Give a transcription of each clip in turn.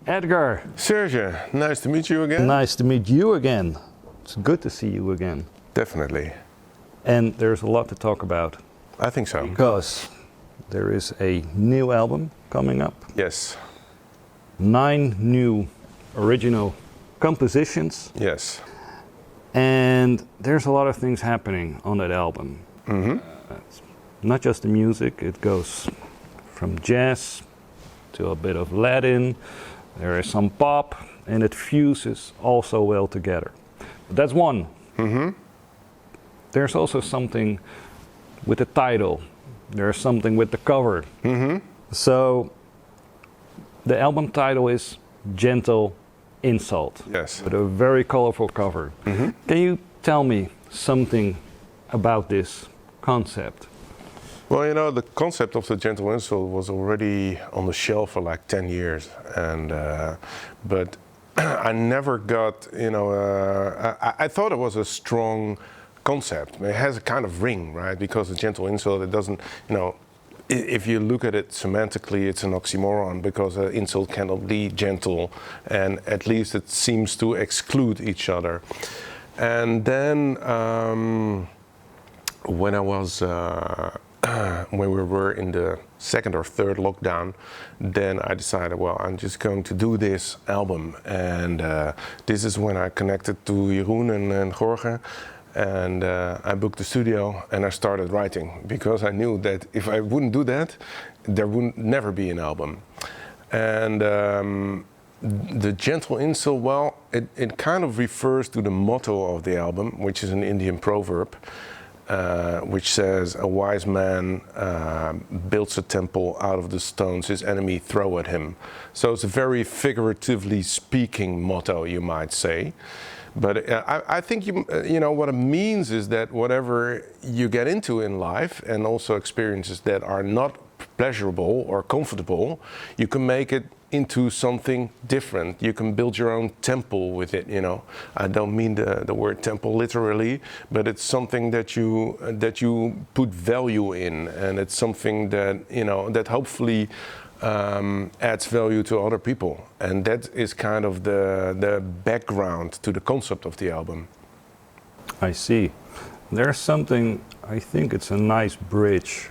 Edgar. Serge, nice to meet you again. Nice to meet you again. It's good to see you again. Definitely. And there's a lot to talk about. I think so. Because there is a new album coming up. Yes. 9 new original compositions. Yes. And there's a lot of things happening on that album. Mm-hmm. It's not just the music, it goes from jazz to a bit of Latin. There is some pop, and it fuses also well together. But that's one. Mm-hmm. There's also something with the title. There's something with the cover. Mm-hmm. So the album title is Gentle Insult. Yes. With a very colorful cover. Mm-hmm. Can you tell me something about this concept? Well, you know, the concept of the gentle insult was already on the shelf for like 10 years, and but I never got, you know, I thought it was a strong concept. It has a kind of ring, right? Because the gentle insult, it doesn't, you know, if you look at it semantically, it's an oxymoron, because an insult cannot be gentle, and at least it seems to exclude each other. And then when I was when we were in the second or third lockdown, then I decided, well, I'm just going to do this album. And this is when I connected to Jeroen and Jorge. And I booked the studio and I started writing, because I knew that if I wouldn't do that, there would never be an album. And the gentle insult, well, it kind of refers to the motto of the album, which is an Indian proverb. Which says, a wise man builds a temple out of the stones his enemy throw at him. So it's a very figuratively speaking motto, you might say. But I think you know what it means is that whatever you get into in life, and also experiences that are not pleasurable or comfortable, you can make it into something different. You can build your own temple with it, you know. I don't mean the word temple literally, but it's something that you put value in, and it's something that, you know, that hopefully adds value to other people. And that is kind of the background to the concept of the album. I see. There's something, I think it's a nice bridge,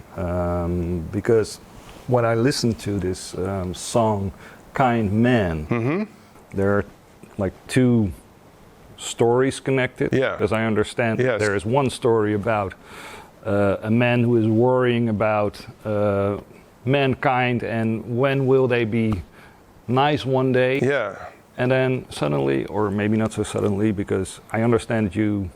because when I listen to this song, Kind Man, Mm-hmm. there are like 2 stories connected. Yeah. Because I understand Yes. there is one story about a man who is worrying about mankind and when will they be nice one day. Yeah. And then suddenly, or maybe not so suddenly, because I understand you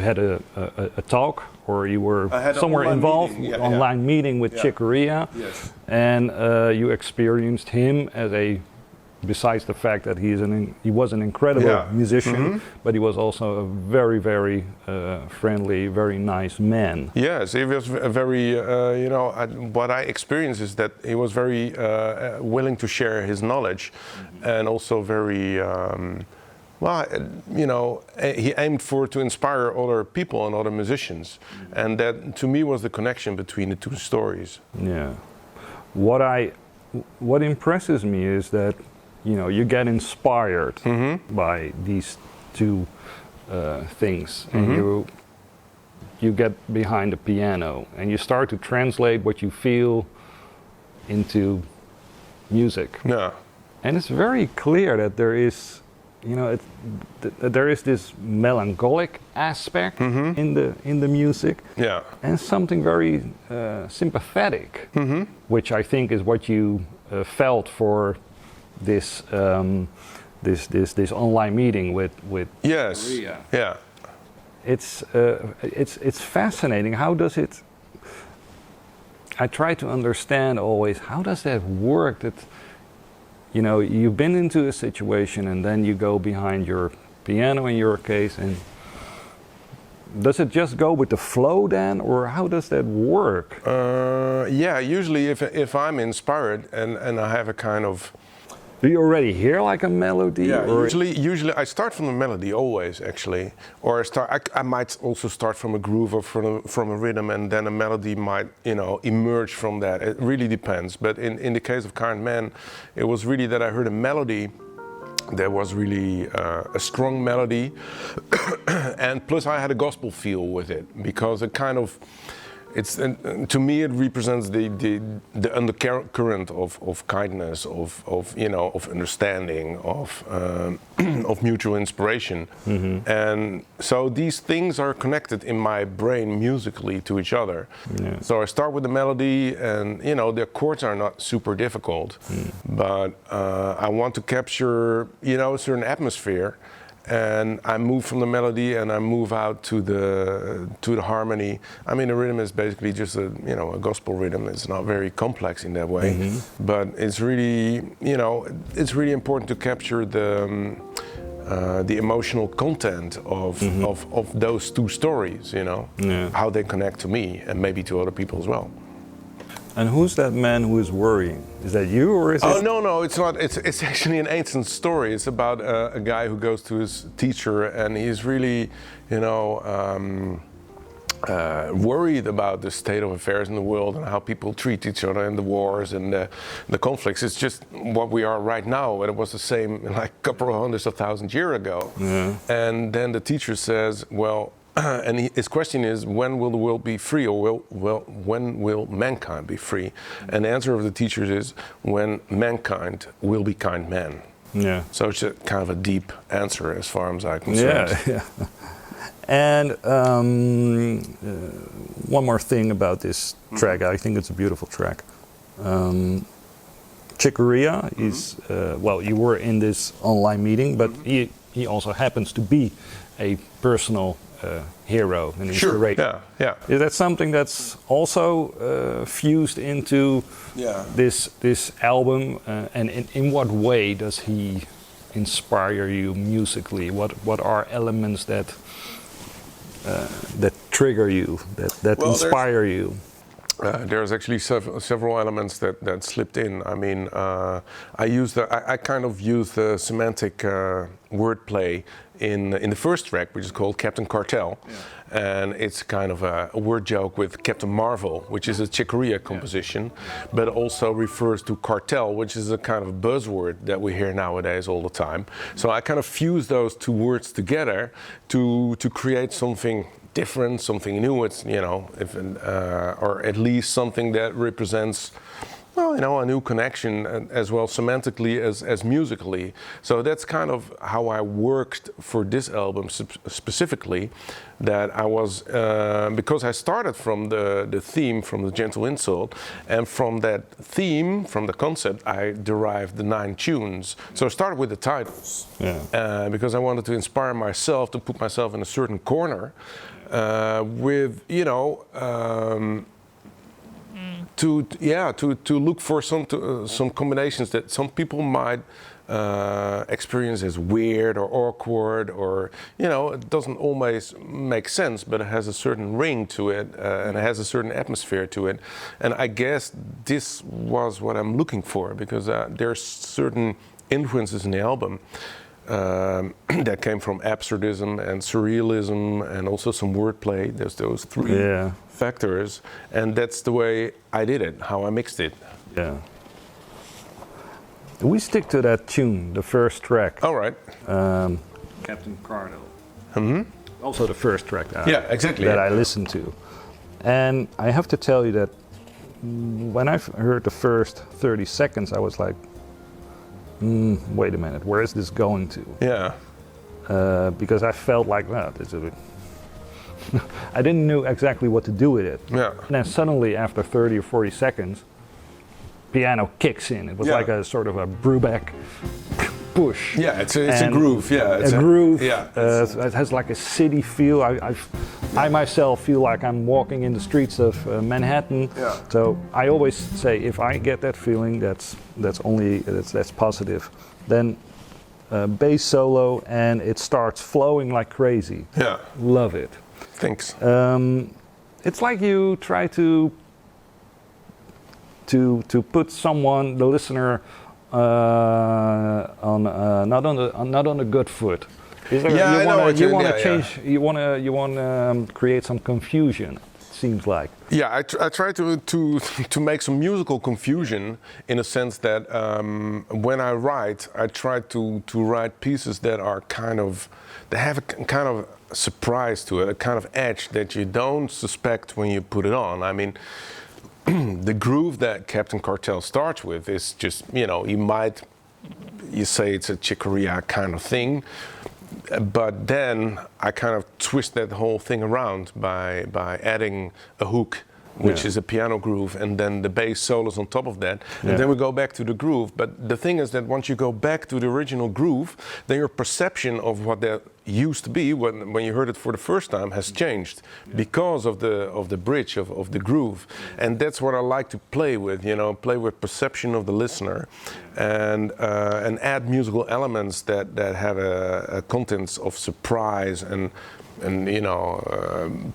had a talk, or you were somewhere involved, online meeting with Chick Corea, Yes. and you experienced him as besides the fact that he was an incredible musician, Mm-hmm. but he was also a very, very friendly, very nice man. Yes, he was a very, you know, what I experienced is that he was very willing to share his knowledge, and also very, well, you know, he aimed to inspire other people and other musicians. And that, to me, was the connection between the 2 stories. Yeah. What impresses me is that, you know, you get inspired by these 2 things, and you get behind the piano and you start to translate what you feel into music. Yeah. And it's very clear that there is, you know, there is this melancholic aspect in the music, Yeah. and something very sympathetic, which I think is what you felt for this this online meeting with Yes. Korea. Yeah. It's fascinating. How does it? I try to understand always, how does that work? That, you know, you've been into a situation and then you go behind your piano in your case, and does it just go with the flow then, or how does that work? Yeah, usually if I'm inspired and I have a kind of Do you already hear like a melody? Yeah, or usually I start from the melody always, actually, or I might also start from a groove or from a rhythm, and then a melody might emerge from that. It really depends. But in the case of Kind Man, it was really that I heard a melody. There was really a strong melody, and plus I had a gospel feel with it, because it kind of. To me, it represents the undercurrent of kindness, of understanding, of mutual inspiration, and so these things are connected in my brain musically to each other. Yeah. So I start with the melody, and the chords are not super difficult, but I want to capture a certain atmosphere. And I move from the melody, and I move out to the harmony. I mean, the rhythm is basically just a gospel rhythm. It's not very complex in that way, but it's really it's really important to capture the emotional content of those two stories. How they connect to me and maybe to other people as well. And who's that man who is worrying? Is that you, or is it? Oh no, it's not. It's actually an ancient story. It's about a guy who goes to his teacher, and he's really, worried about the state of affairs in the world and how people treat each other and the wars and the conflicts. It's just what we are right now, and it was the same like a couple of hundreds of thousands years ago. Yeah. And then the teacher says, well. And his question is, when will the world be free, or when will mankind be free? And the answer of the teachers is, when mankind will be kind men. Yeah. So it's a kind of a deep answer as far as I'm concerned. Yeah. And one more thing about this track, I think it's a beautiful track. Chick Corea is, you were in this online meeting, but he also happens to be a personal hero and inspiration. Sure. Yeah. Is that something that's also fused into this album? And in what way does he inspire you musically? What are elements that trigger you, that inspire you? There's actually several elements that slipped in. I mean, I kind of used the semantic wordplay in the first track, which is called Captain Cartel, and it's kind of a word joke with Captain Marvel, which is a Chick Corea composition, but also refers to cartel, which is a kind of buzzword that we hear nowadays all the time. So I kind of fuse those two words together to create something different, something new. It's or at least something that represents, a new connection as well semantically as musically. So that's kind of how I worked for this album specifically. That I was because I started from the theme, from the Gentle Insult, and from that theme, from the concept, I derived the 9 tunes. So I started with the titles, because I wanted to inspire myself to put myself in a certain corner. To look for some combinations that some people might experience as weird or awkward, or it doesn't always make sense, but it has a certain ring to it, and it has a certain atmosphere to it. And I guess this was what I'm looking for, because there's certain influences in the album that came from absurdism and surrealism, and also some wordplay. There's those three factors, and that's the way I did it, how I mixed it. Yeah. We stick to that tune, the first track. All right. Captain Cartel. Mm-hmm. Also the first track that I listened to. And I have to tell you that when I heard the first 30 seconds, I was like, wait a minute, where is this going to? Yeah. Because I felt like that. I didn't know exactly what to do with it. Yeah. And then suddenly, after 30 or 40 seconds, piano kicks in. It was like a sort of a Brubeck push. Yeah, it's a groove. Yeah, it's a groove. Yeah. It has like a city feel. I myself feel like I'm walking in the streets of Manhattan. Yeah. So I always say, if I get that feeling, that's positive. Then bass solo, and it starts flowing like crazy. Yeah. Love it. Thanks. It's like you try to put someone, the listener, not on a good foot. Is there, Yeah, I know what you you- want to yeah, change. You want to create some confusion. It seems like. Yeah, I try to make some musical confusion in a sense that when I write, I try to write pieces that are they have a kind of surprise to it, a kind of edge that you don't suspect when you put it on. I mean, the groove that Captain Cartel starts with is just, you say it's a Chick Corea kind of thing, but then I kind of twist that whole thing around by adding a hook, which is a piano groove, and then the bass solos on top of that, and then we go back to the groove. But the thing is that once you go back to the original groove, then your perception of what that used to be when you heard it for the first time has changed because of the bridge of the groove, and that's what I like to play with. Play with perception of the listener, and add musical elements that have a contents of surprise and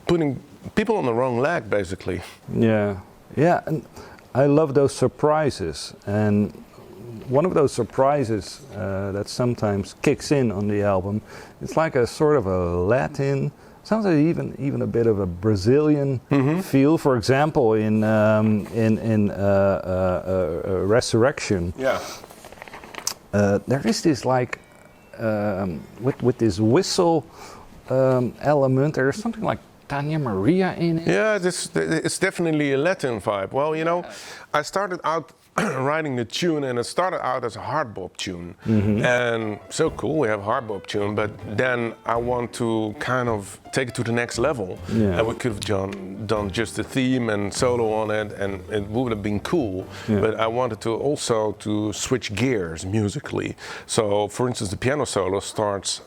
putting people on the wrong leg, basically. Yeah, and I love those surprises. And one of those surprises that sometimes kicks in on the album, it's like a sort of a Latin, sounds like even a bit of a Brazilian feel. For example, in Resurrection, there is this like with this whistle element. There is something like Tanya Maria in it. Yeah, it's definitely a Latin vibe. Well, I started out writing the tune, and it started out as a hard bop tune. And so cool, we have a hard bop tune, but then I want to kind of take it to the next level. And we could have done just the theme and solo on it, and it would have been cool. But I wanted to also to switch gears musically. So, for instance, the piano solo starts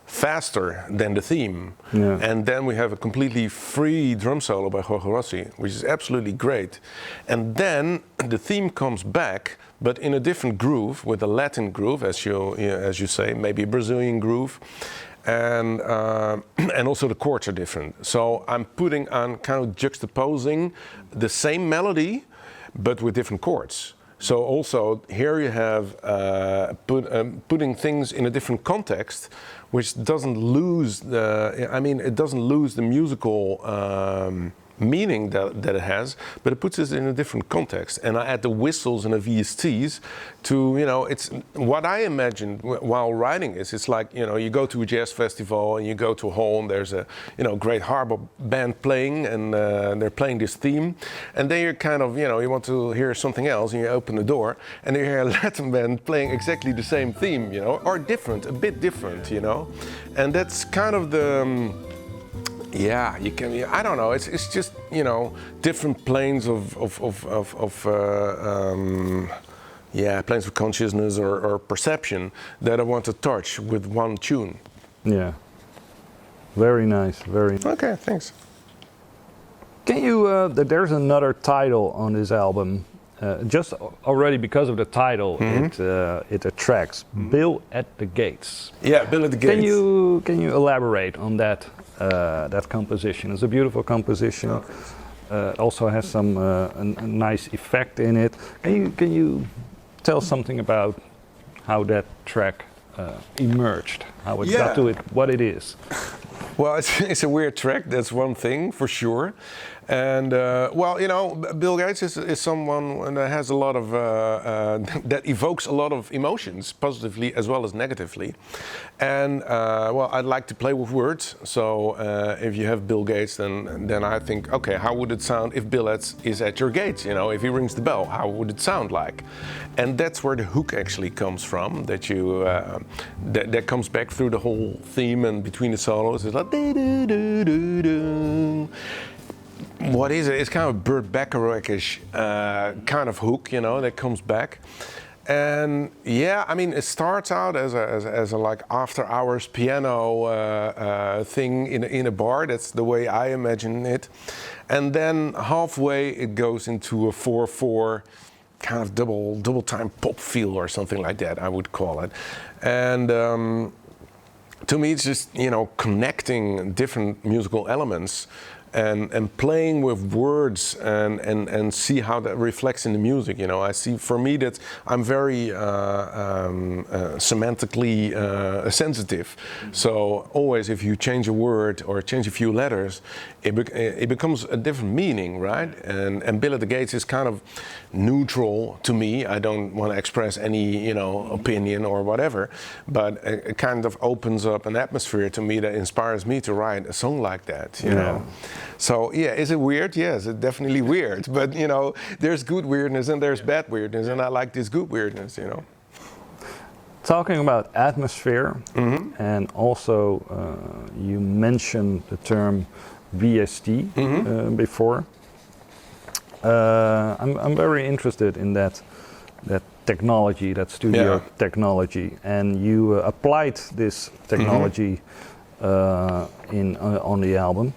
faster than the theme, and then we have a completely free drum solo by Jorge Rossy, which is absolutely great, and then the theme comes back, but in a different groove, with a Latin groove, as you say, maybe a Brazilian groove, and also the chords are different. So I'm putting on kind of juxtaposing the same melody, but with different chords. So also here you have putting things in a different context, which doesn't lose it doesn't lose the musical meaning that it has, but it puts it in a different context. And I add the whistles and the VSTs to, it's what I imagined while writing this. It's like, you go to a jazz festival and you go to a hall and there's a, great harbor band playing, and they're playing this theme. And then you're kind of, you want to hear something else, and you open the door and you hear a Latin band playing exactly the same theme, or different, a bit different, And that's kind of the... Yeah, you can. I don't know. It's just different planes planes of consciousness or perception that I want to touch with one tune. Yeah. Very nice. Very nice. Okay, thanks. Can you? There's another title on this album. Just already because of the title, it attracts. Bill at the Gates. Yeah, Bill at the Gates. Can you elaborate on that? That composition. It's a beautiful composition. It also has some a nice effect in it. Can you tell something about how that track emerged? How it got to it? What it is? Well, it's a weird track. That's one thing for sure. And Bill Gates is someone that has a lot of that evokes a lot of emotions, positively as well as negatively. And I'd like to play with words. So if you have Bill Gates, then I think, okay, how would it sound if Bill is at your gates? If he rings the bell, how would it sound like? And that's where the hook actually comes from. That that comes back through the whole theme, and between the solos, it's like. What is it? It's kind of Burt Bacharach-ish kind of hook, that comes back. And it starts out as a like after hours piano thing in a bar. That's the way I imagine it. And then halfway it goes into a 4/4 kind of double time pop feel or something like that, I would call it. And to me, it's just connecting different musical elements. and playing with words and see how that reflects in the music. You know, I see, for me, that I'm very semantically sensitive. So always, if you change a word or change a few letters, it becomes a different meaning, right? And Bill at the Gates is kind of neutral to me. I don't want to express any, you know, opinion or whatever, but it kind of opens up an atmosphere to me that inspires me to write a song like that, you know. So yeah, is it weird? Yes, it's definitely weird. But you know, there's good weirdness and there's bad weirdness, and I like this good weirdness, you know. Talking about atmosphere, and also you mentioned the term VST before. I'm very interested in that technology, that studio technology, and you applied this technology on the album.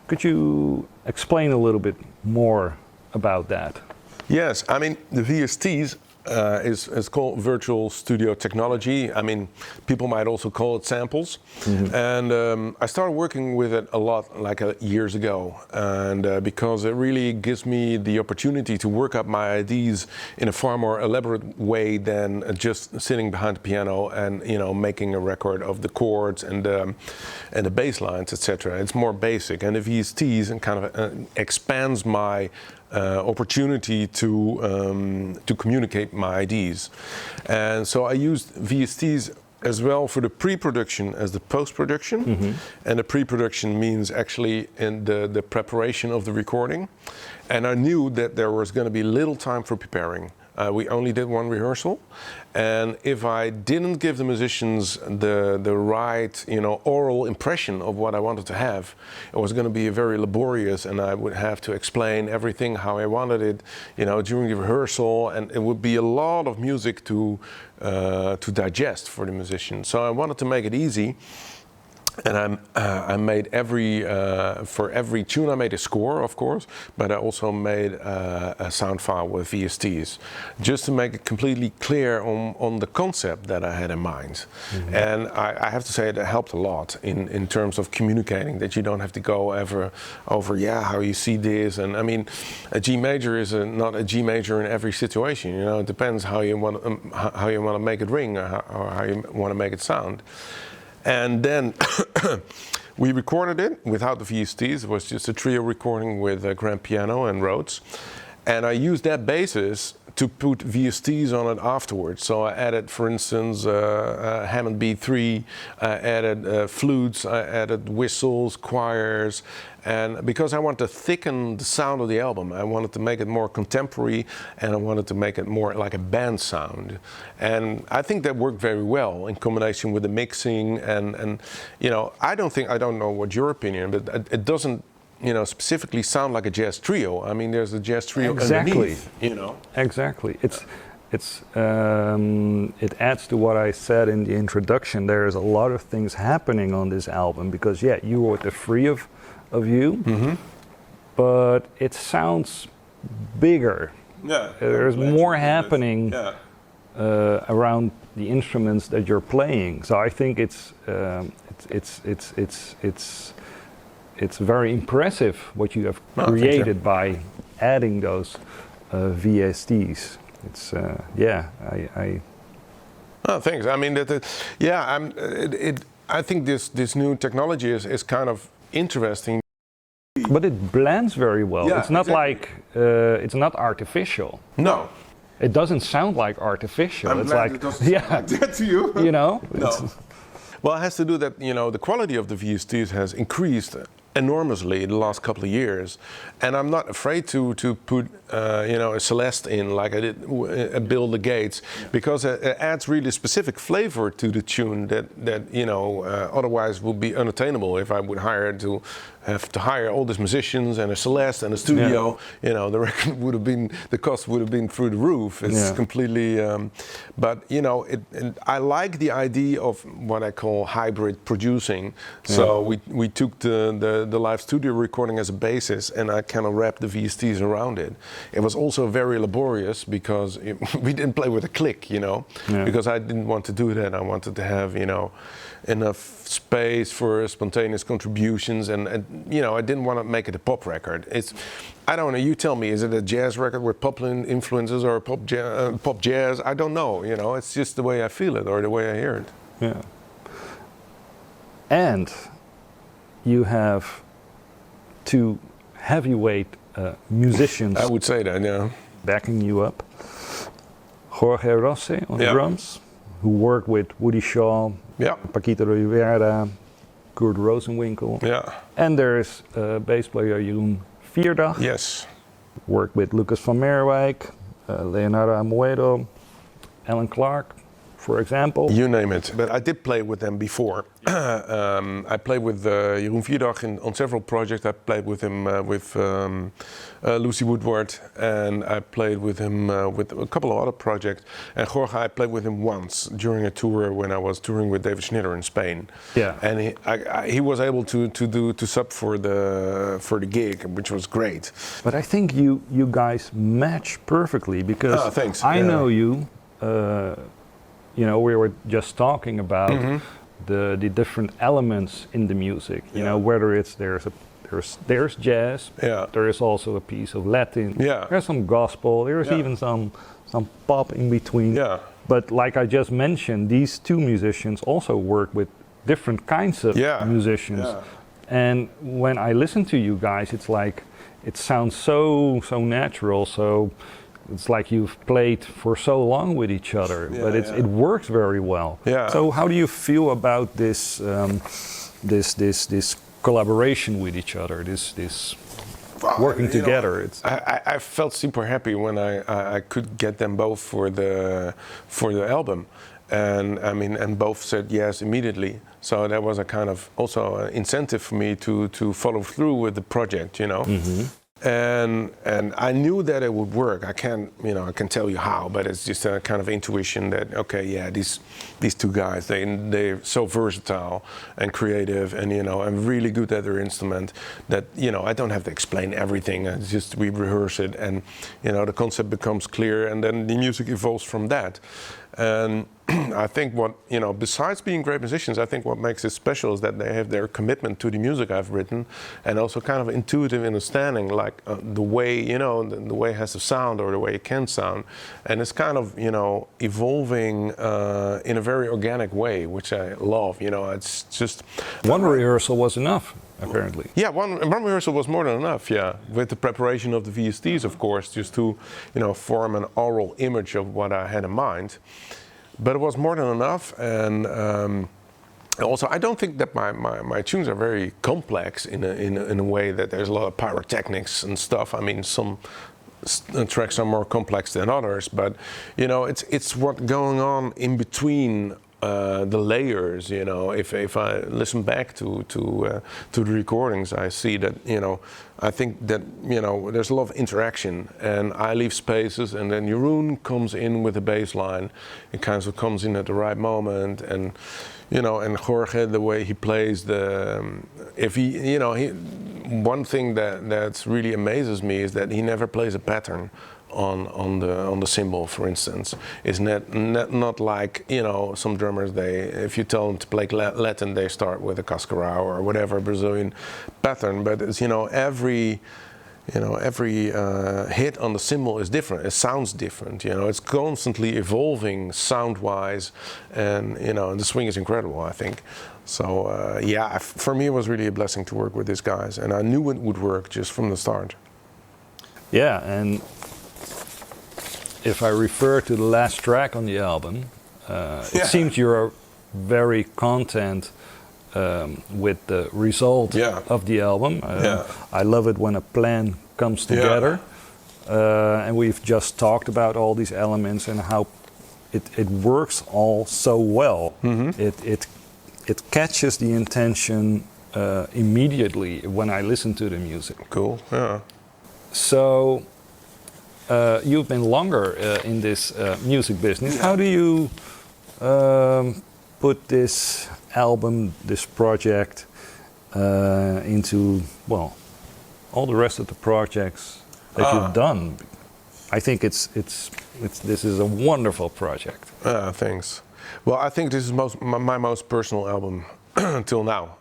Could you explain a little bit more about that? Yes, I mean, the VSTs is called virtual studio technology. I mean, people might also call it samples. And I started working with it a lot, like years ago, and because it really gives me the opportunity to work up my ideas in a far more elaborate way than just sitting behind the piano and, you know, making a record of the chords and the bass lines, etc. It's more basic, and the VSTs and kind of expands my opportunity to communicate my ideas. And so I used VSTs as well for the pre-production as the post-production. And the pre-production means actually in the preparation of the recording. And I knew that there was going to be little time for preparing. We only did one rehearsal, and if I didn't give the musicians the right, you know, oral impression of what I wanted to have, it was going to be very laborious, and I would have to explain everything how I wanted it, you know, during the rehearsal, and it would be a lot of music to digest for the musician. So I wanted to make it easy. And I made for every tune I made a score, of course, but I also made a sound file with VSTs, just to make it completely clear on the concept that I had in mind. And I have to say that helped a lot in terms of communicating, that you don't have to go over how you see this. And I mean, a G major is not a G major in every situation. You know, it depends how you want to make it ring, or how you want to make it sound. And then we recorded it without the VSTs. It was just a trio recording with grand piano and Rhodes. And I used that basis to put VSTs on it afterwards. So I added, for instance, Hammond B3, I added flutes, I added whistles, choirs, and because I wanted to thicken the sound of the album, I wanted to make it more contemporary, and I wanted to make it more like a band sound. And I think that worked very well in combination with the mixing, and you know, I don't know what your opinion, but it doesn't, you know, specifically sound like a jazz trio. I mean, there's a jazz trio underneath, you know. Exactly. It adds to what I said in the introduction. There's a lot of things happening on this album because, yeah, you were the three of you, but it sounds bigger. Yeah. There's more happening around the instruments that you're playing. So I think it's very impressive what you have created by adding those VSTs. It's Oh, thanks. I mean, I think this new technology is kind of interesting. But it blends very well. Yeah, it's not like it's not artificial. No. It doesn't sound like artificial. I'm it's glad like it doesn't sound like that to you. You know. No. Well, it has to do that, you know, the quality of the VSTs has increased enormously in the last couple of years, and I'm not afraid to put you know, a Celeste in like I did Bill the Gates, because it adds really specific flavor to the tune that you know otherwise would be unattainable if I would have to hire all these musicians and a Celeste and a studio. You know, the record would have been, the cost would have been through the roof. It's completely but you know, I like the idea of what I call hybrid producing. So we took the the live studio recording as a basis, and I kind of wrapped the VSTs around it. It was also very laborious because we didn't play with a click, you know, because I didn't want to do that. I wanted to have, you know, enough space for spontaneous contributions, and you know, I didn't want to make it a pop record. I don't know, you tell me, is it a jazz record with pop influences or pop jazz? I don't know, you know, it's just the way I feel it or the way I hear it. Yeah. And you have two heavyweight musicians. I would say that, yeah. Backing you up. Jorge Rossy on drums, who worked with Woody Shaw, Paquito Rivera, Kurt Rosenwinkel. Yeah. And there's bass player Jeroen Vierdag. Yes. Worked with Lucas van Merwijk, Leonardo Amoedo, Alan Clark, for example. You name it. But I did play with them before. I played with Jeroen Vierdag on several projects. I played with him with Lucy Woodward, and I played with him with a couple of other projects. And Jorge, I played with him once during a tour when I was touring with David Schneider in Spain. Yeah. And he was able to sub for the gig, which was great. But I think you guys match perfectly because thanks. I know you. You know, we were just talking about the different elements in the music. You know, whether it's there's jazz, there is also a piece of Latin, there's some gospel, there's even some pop in between. Yeah. But like I just mentioned, these two musicians also work with different kinds of musicians. Yeah. And when I listen to you guys, it's like it sounds so natural. So it's like you've played for so long with each other, but it works very well. Yeah. So how do you feel about this this collaboration with each other? This working together. I felt super happy when I could get them both for the album, and I mean, and both said yes immediately. So that was a kind of also an incentive for me to follow through with the project, you know. Mm-hmm. And I knew that it would work. I can tell you how, but it's just a kind of intuition that these two guys, they're so versatile and creative, and and really good at their instrument that I don't have to explain everything. It's just we rehearse it, and the concept becomes clear, and then the music evolves from that. And I think what, besides being great musicians, I think what makes it special is that they have their commitment to the music I've written, and also kind of intuitive understanding, like the way, the way it has to sound or the way it can sound. And it's kind of, evolving in a very organic way, which I love. It's just... One rehearsal was enough, apparently. Yeah, one rehearsal was more than enough, yeah. With the preparation of the VSTs, of course, just to, form an oral image of what I had in mind. But it was more than enough, and also I don't think that my tunes are very complex in a way that there's a lot of pyrotechnics and stuff. I mean, some tracks are more complex than others, but it's what's going on in between the layers. If I listen back to the recordings, I see that I think that there's a lot of interaction, and I leave spaces, and then Jeroen comes in with the bass line. It kind of comes in at the right moment, and and Jorge, the way he plays one thing that's really amazes me is that he never plays a pattern on the cymbal, for instance. It's not like some drummers, if you tell them to play Latin, they start with a cascarao or whatever Brazilian pattern. But it's every hit on the cymbal is different. It sounds different. It's constantly evolving sound-wise, and the swing is incredible, I think. So for me it was really a blessing to work with these guys, and I knew it would work just from the start. Yeah, and if I refer to the last track on the album, it seems you're very content with the result of the album. I love it when a plan comes together, and we've just talked about all these elements and how it works all so well. Mm-hmm. It catches the intention immediately when I listen to the music. Cool. Yeah. So. You've been longer in this music business. How do you put this album, this project, into, well, all the rest of the projects that you've done. I think this is a wonderful project. Thanks. Well, I think this is my most personal album till now.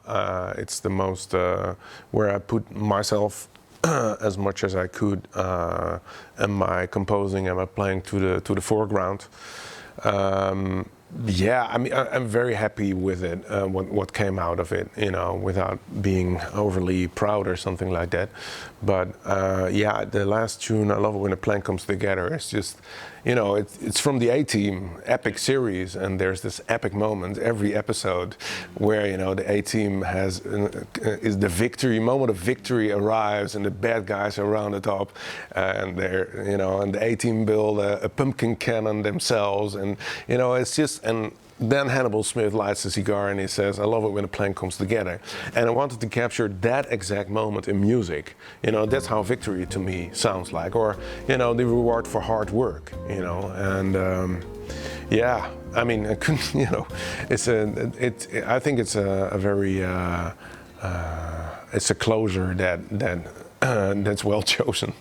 It's the most where I put myself as much as I could, and my composing and my playing to the foreground. Yeah, I mean, I'm very happy with it. What came out of it, you know, without being overly proud or something like that. But yeah, the last tune, I love it when a plan comes together. It's just, you know, it's from the A-Team epic series, and there's this epic moment every episode where, you know, the A-Team is the victory moment of victory arrives, and the bad guys are around the top, and they're, you know, and the A-Team build a pumpkin cannon themselves, and you know, it's just. And then Hannibal Smith lights a cigar and he says, "I love it when a plan comes together." And I wanted to capture that exact moment in music. You know, that's how victory to me sounds like, or, you know, the reward for hard work, you know. And yeah, I mean, I couldn't, you know, I think it's a very, it's a closure that's well chosen.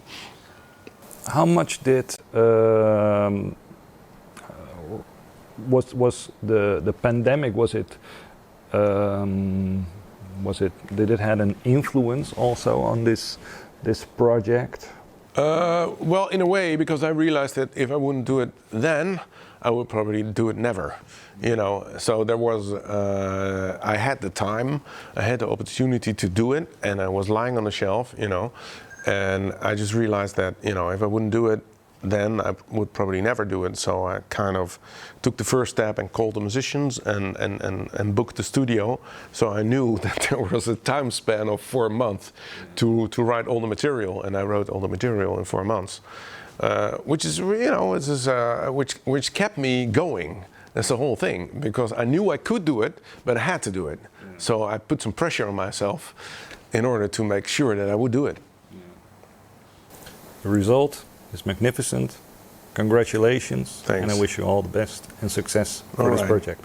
How much did was the pandemic, did it had an influence also on this project? Well, in a way, because I realized that if I wouldn't do it then, I would probably do it never, you know. So there was, I had the time, I had the opportunity to do it, and I was lying on the shelf, you know, and I just realized that, you know, if I wouldn't do it then, I would probably never do it. So I kind of took the first step and called the musicians and booked the studio. So I knew that there was a time span of 4 months to write all the material, and I wrote all the material in 4 months, which is, you know, which kept me going. That's the whole thing, because I knew I could do it, but I had to do it. Yeah. So I put some pressure on myself in order to make sure that I would do it. Yeah. The result is magnificent. Congratulations. Thanks. And I wish you all the best and success for this project.